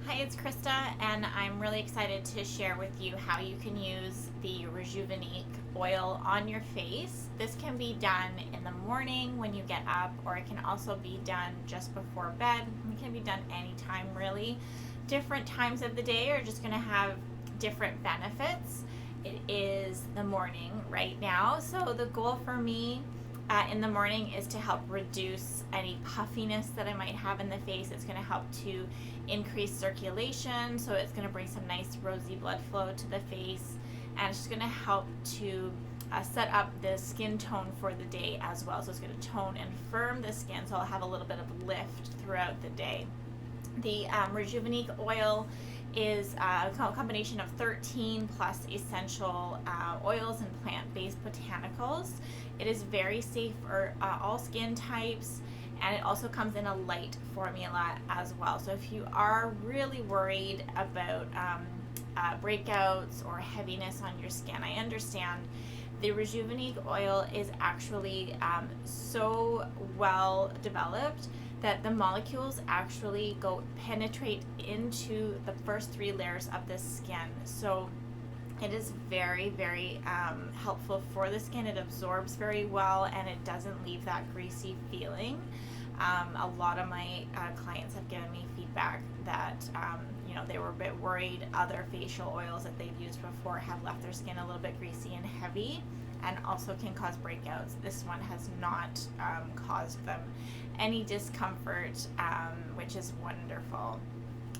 Hi, it's Krista, and I'm really excited to share with you how you can use the Rejuvenate oil on your face. This can be done in the morning when you get up, or it can also be done just before bed. It can be done anytime, really. Different times of the day are just going to have different benefits. It is the morning right now, so the goal for me in the morning is to help reduce any puffiness that I might have in the face. It's going to help to increase circulation, so it's going to bring some nice rosy blood flow to the face, and it's just going to help to set up the skin tone for the day as well. So it's going to tone and firm the skin, so I'll have a little bit of lift throughout the day. The Rejuvenate oil is a combination of 13 plus essential oils and plant-based botanicals. It is very safe for all skin types, and it also comes in a light formula as well. So if you are really worried about breakouts or heaviness on your skin, I understand. The Rejuvenate oil is actually so well developed that the molecules actually penetrate into the first 3 layers of the skin. So it is very, very helpful for the skin. It absorbs very well, and it doesn't leave that greasy feeling. A lot of my clients have given me feedback that they were a bit worried other facial oils that they've used before have left their skin a little bit greasy and heavy, and also can cause breakouts. This one has not caused them any discomfort, which is wonderful.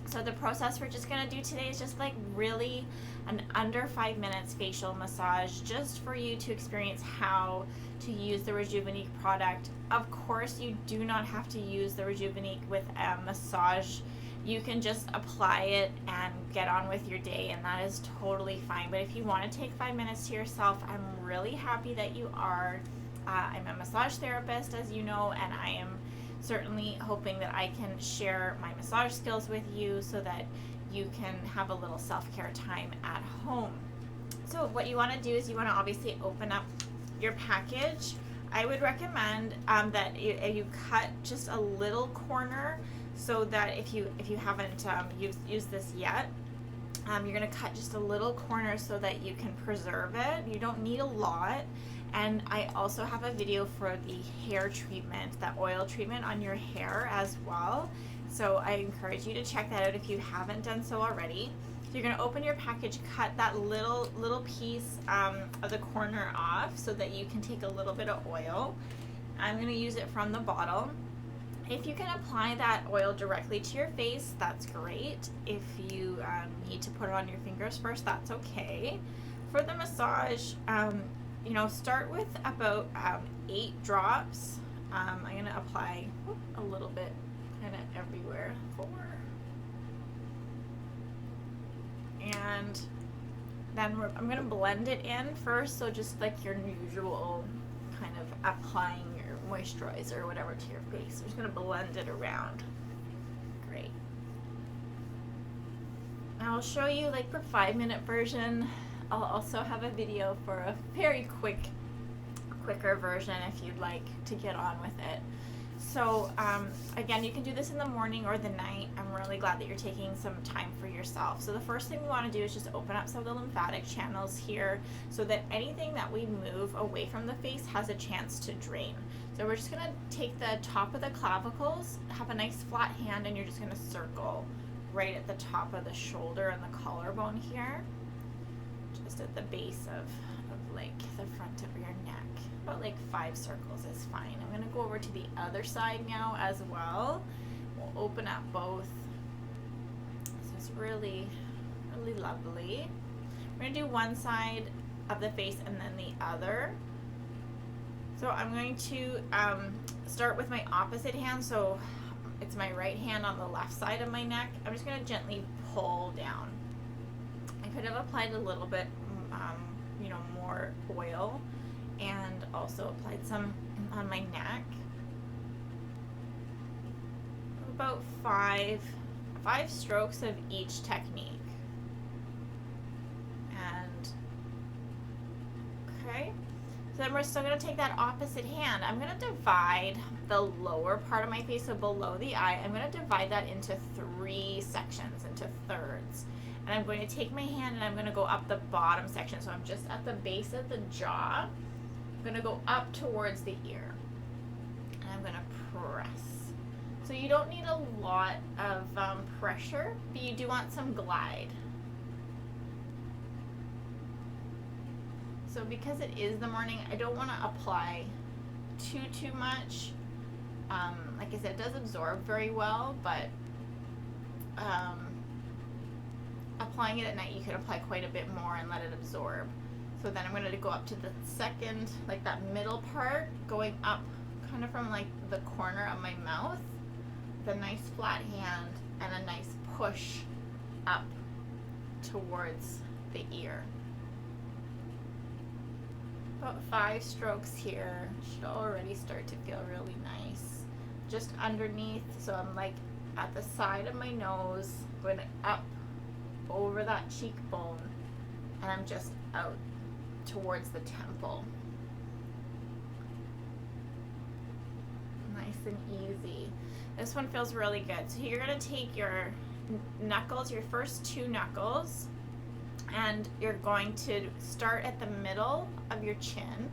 So the process we're just going to do today is just like really an under 5 minutes facial massage, just for you to experience how to use the Rejuvenate product. Of course, you do not have to use the Rejuvenate with a massage. You can just apply it and get on with your day, and that is totally fine. But if you want to take 5 minutes to yourself, I'm really happy that you are. I'm a massage therapist, as you know, and I am certainly hoping that I can share my massage skills with you so that you can have a little self-care time at home. So what you want to do is you want to obviously open up your package. I would recommend that you cut just a little corner, so that if you haven't used this yet, you're going to cut just a little corner so that you can preserve it. You don't need a lot. And I also have a video for the hair treatment, that oil treatment on your hair as well. So I encourage you to check that out if you haven't done so already. So you're going to open your package, cut that little piece of the corner off so that you can take a little bit of oil. I'm going to use it from the bottle. If you can apply that oil directly to your face, that's great. If you need to put it on your fingers first, that's okay. For the massage, start with about 8 drops. I'm going to apply a little bit kind of everywhere. 4. And then I'm going to blend it in first, so just like your usual kind of applying your moisturizer or whatever to your face. I'm just going to blend it around. Great. Now I'll show you like the 5-minute version. I'll also have a video for a very quicker version if you'd like to get on with it. So again, you can do this in the morning or the night. I'm really glad that you're taking some time for yourself. So the first thing we want to do is just open up some of the lymphatic channels here so that anything that we move away from the face has a chance to drain. So we're just going to take the top of the clavicles, have a nice flat hand, and you're just going to circle right at the top of the shoulder and the collarbone here. Just at the base of like the front of your neck. About like 5 circles is fine. I'm going to go over to the other side now as well. We'll open up both. This is really, really lovely. We're going to do one side of the face and then the other. So I'm going to start with my opposite hand. So it's my right hand on the left side of my neck. I'm just going to gently pull down. I could have applied a little bit more oil and also applied some on my neck. About five strokes of each technique. And okay, So then we're still going to take that opposite hand. I'm going to divide the lower part of my face, so below the eye, I'm going to divide that into 3 sections, into thirds. And I'm going to take my hand and I'm going to go up the bottom section. So I'm just at the base of the jaw. I'm going to go up towards the ear. And I'm going to press. So you don't need a lot of pressure, but you do want some glide. So because it is the morning, I don't want to apply too much. Like I said, it does absorb very well, but applying it at night, you can apply quite a bit more and let it absorb. So then I'm going to go up to the second, like that middle part, going up kind of from like the corner of my mouth, with a nice flat hand and a nice push up towards the ear. About 5 strokes here. Should already start to feel really nice. Just underneath, so I'm like at the side of my nose, going up over that cheekbone, and I'm just out towards the temple. Nice and easy. This one feels really good. So you're going to take your knuckles, your first 2 knuckles, and you're going to start at the middle of your chin,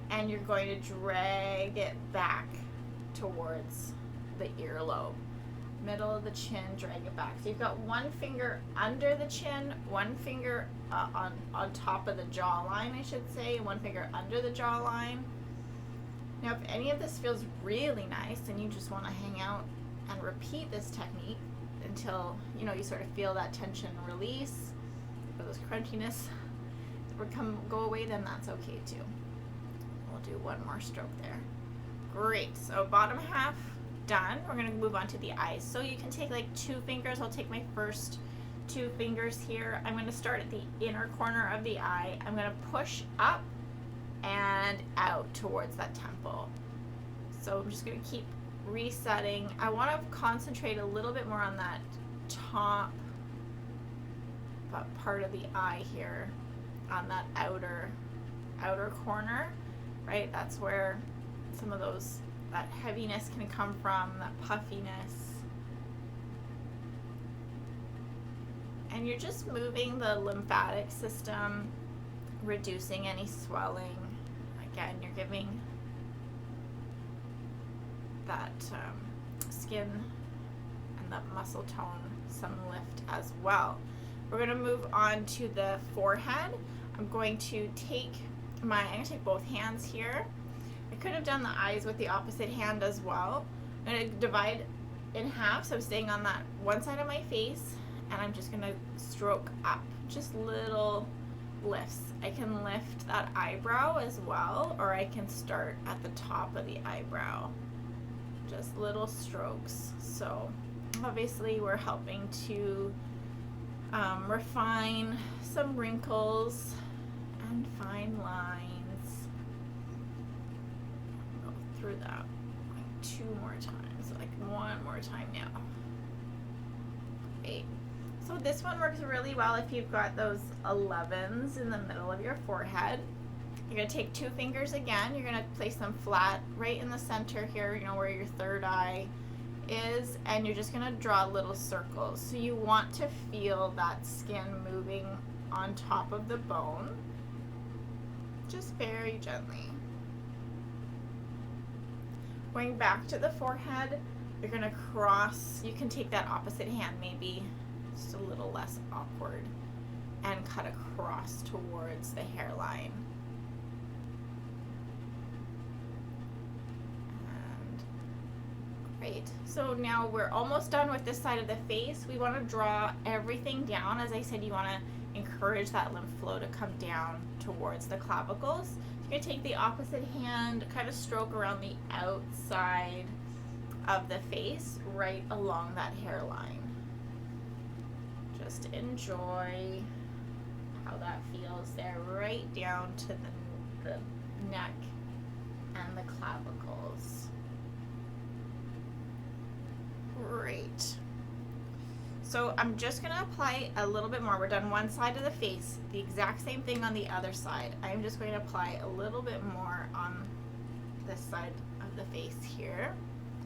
and you're going to drag it back towards the earlobe. Middle of the chin, drag it back. So you've got 1 finger under the chin, 1 finger on top of the jawline, I should say, 1 finger under the jawline. Now, if any of this feels really nice and you just want to hang out and repeat this technique until, you know, you sort of feel that tension release, or those crunchiness go away, then that's okay too. We'll do 1 more stroke there. Great. So bottom half done. We're going to move on to the eyes. So you can take like 2 fingers. I'll take my first 2 fingers here. I'm going to start at the inner corner of the eye. I'm going to push up and out towards that temple. So I'm just going to keep resetting. I want to concentrate a little bit more on that top part of the eye here, on that outer corner, right? That's where some of that heaviness can come from, that puffiness. And you're just moving the lymphatic system, reducing any swelling. Again, you're giving that skin and that muscle tone some lift as well. We're going to move on to the forehead. I'm going to take both hands here. I could have done the eyes with the opposite hand as well. I'm going to divide in half, so I'm staying on that one side of my face, and I'm just going to stroke up, just little lifts. I can lift that eyebrow as well, or I can start at the top of the eyebrow. Just little strokes. So obviously we're helping to refine some wrinkles and fine lines. Go through that like 2 more times, like 1 more time now. Okay. So this one works really well if you've got those 11s in the middle of your forehead. You're going to take 2 fingers again. You're going to place them flat right in the center here, you know, where your third eye is, and you're just going to draw little circles. So you want to feel that skin moving on top of the bone, just very gently. Going back to the forehead, you're going to cross. You can take that opposite hand, maybe just a little less awkward, and cut across towards the hairline. Great. So now we're almost done with this side of the face. We want to draw everything down. As I said, you want to encourage that lymph flow to come down towards the clavicles. So you're going to take the opposite hand, kind of stroke around the outside of the face, right along that hairline. Just enjoy how that feels there, right down to the neck and the clavicles. Great. So I'm just going to apply a little bit more. We're done one side of the face. The exact same thing on the other side. I'm just going to apply a little bit more on this side of the face here.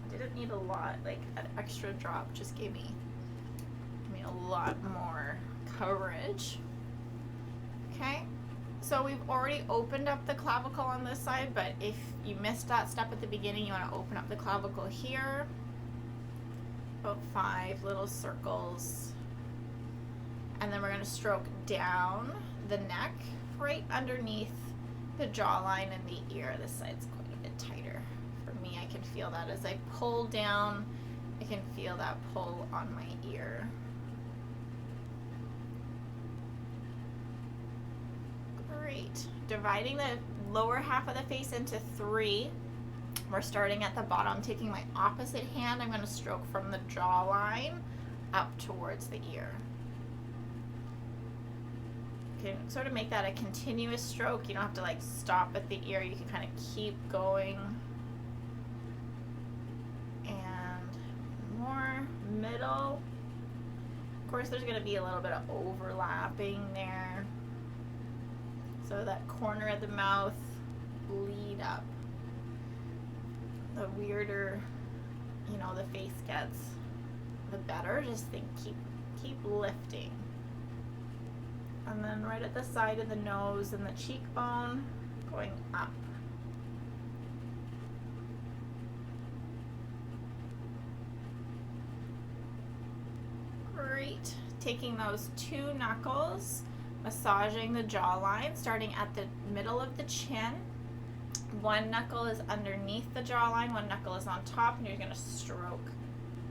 I didn't need a lot, like an extra drop just gave me a lot more coverage. Okay, so we've already opened up the clavicle on this side, but if you missed that step at the beginning, you want to open up the clavicle here. About 5 little circles. And then we're going to stroke down the neck right underneath the jawline and the ear. This side's quite a bit tighter for me. I can feel that as I pull down. I can feel that pull on my ear. Great. Dividing the lower half of the face into 3. We're starting at the bottom, taking my opposite hand. I'm going to stroke from the jawline up towards the ear. You can sort of make that a continuous stroke. You don't have to like stop at the ear. You can kind of keep going. And more middle. Of course, there's going to be a little bit of overlapping there. So that corner of the mouth, lead up. The weirder, you know, the face gets, the better. Just think, keep lifting. And then right at the side of the nose and the cheekbone, going up. Great. Taking those 2 knuckles, massaging the jawline, starting at the middle of the chin. 1 knuckle is underneath the jawline, 1 knuckle is on top, and you're going to stroke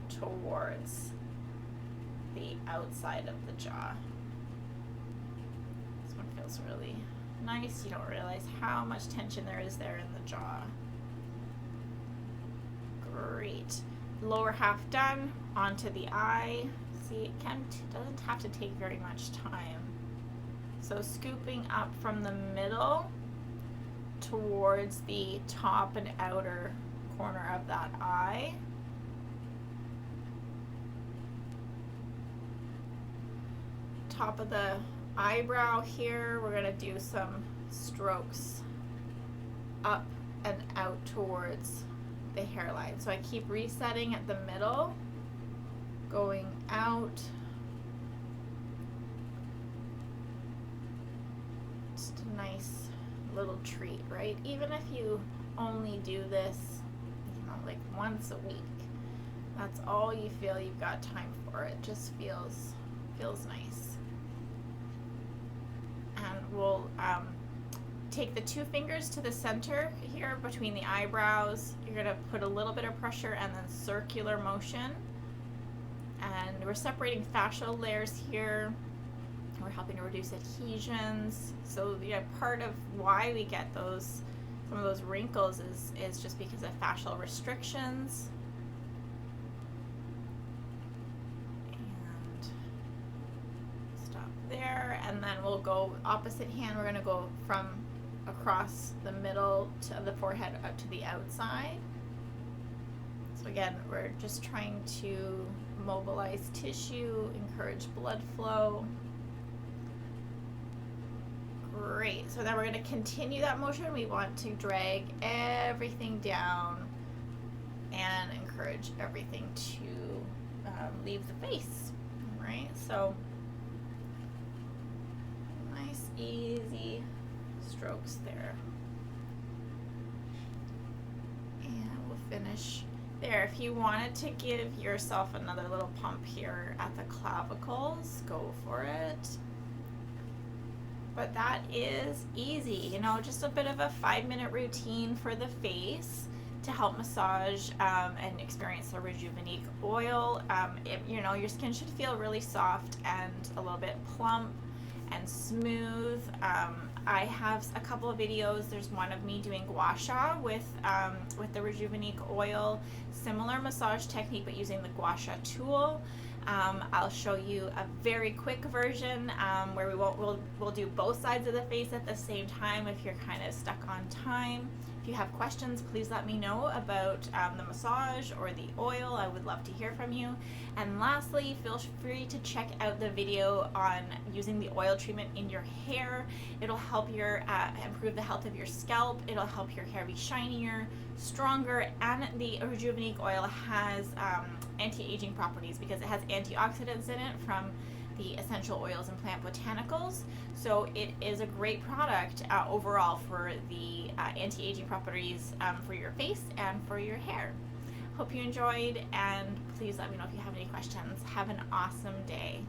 towards the outside of the jaw. This one feels really nice. You don't realize how much tension there is there in the jaw. Great. Lower half done, onto the eye. See, it doesn't have to take very much time. So scooping up from the middle towards the top and outer corner of that eye. Top of the eyebrow here, we're going to do some strokes up and out towards the hairline. So I keep resetting at the middle, going out. Just a nice little treat, right? Even if you only do this, you know, like once a week, that's all you feel you've got time for. It just feels nice. And we'll take the 2 fingers to the center here between the eyebrows. You're going to put a little bit of pressure and then circular motion. And we're separating fascial layers here. We're helping to reduce adhesions. So yeah, part of why we get some of those wrinkles is just because of fascial restrictions. And stop there, and then we'll go opposite hand. We're going to go from across the middle of the forehead up to the outside. So again, we're just trying to mobilize tissue, encourage blood flow. Great. So then we're going to continue that motion. We want to drag everything down and encourage everything to leave the face. All right. So nice, easy strokes there. And we'll finish there. If you wanted to give yourself another little pump here at the clavicles, go for it. But that is easy, you know, just a bit of a 5-minute routine for the face to help massage and experience the Rejuvenique oil. You know, your skin should feel really soft and a little bit plump and smooth. I have a couple of videos. There's one of me doing gua sha with the Rejuvenique oil, similar massage technique but using the gua sha tool. I'll show you a very quick version where we'll do both sides of the face at the same time if you're kind of stuck on time. If you have questions, please let me know about the massage or the oil. I would love to hear from you. And lastly, feel free to check out the video on using the oil treatment in your hair. It'll help improve the health of your scalp. It'll help your hair be shinier, stronger, and the Rejuvenique oil has anti-aging properties because it has antioxidants in it from the essential oils and plant botanicals. So it is a great product overall for the anti-aging properties for your face and for your hair. Hope you enjoyed, and please let me know if you have any questions. Have an awesome day.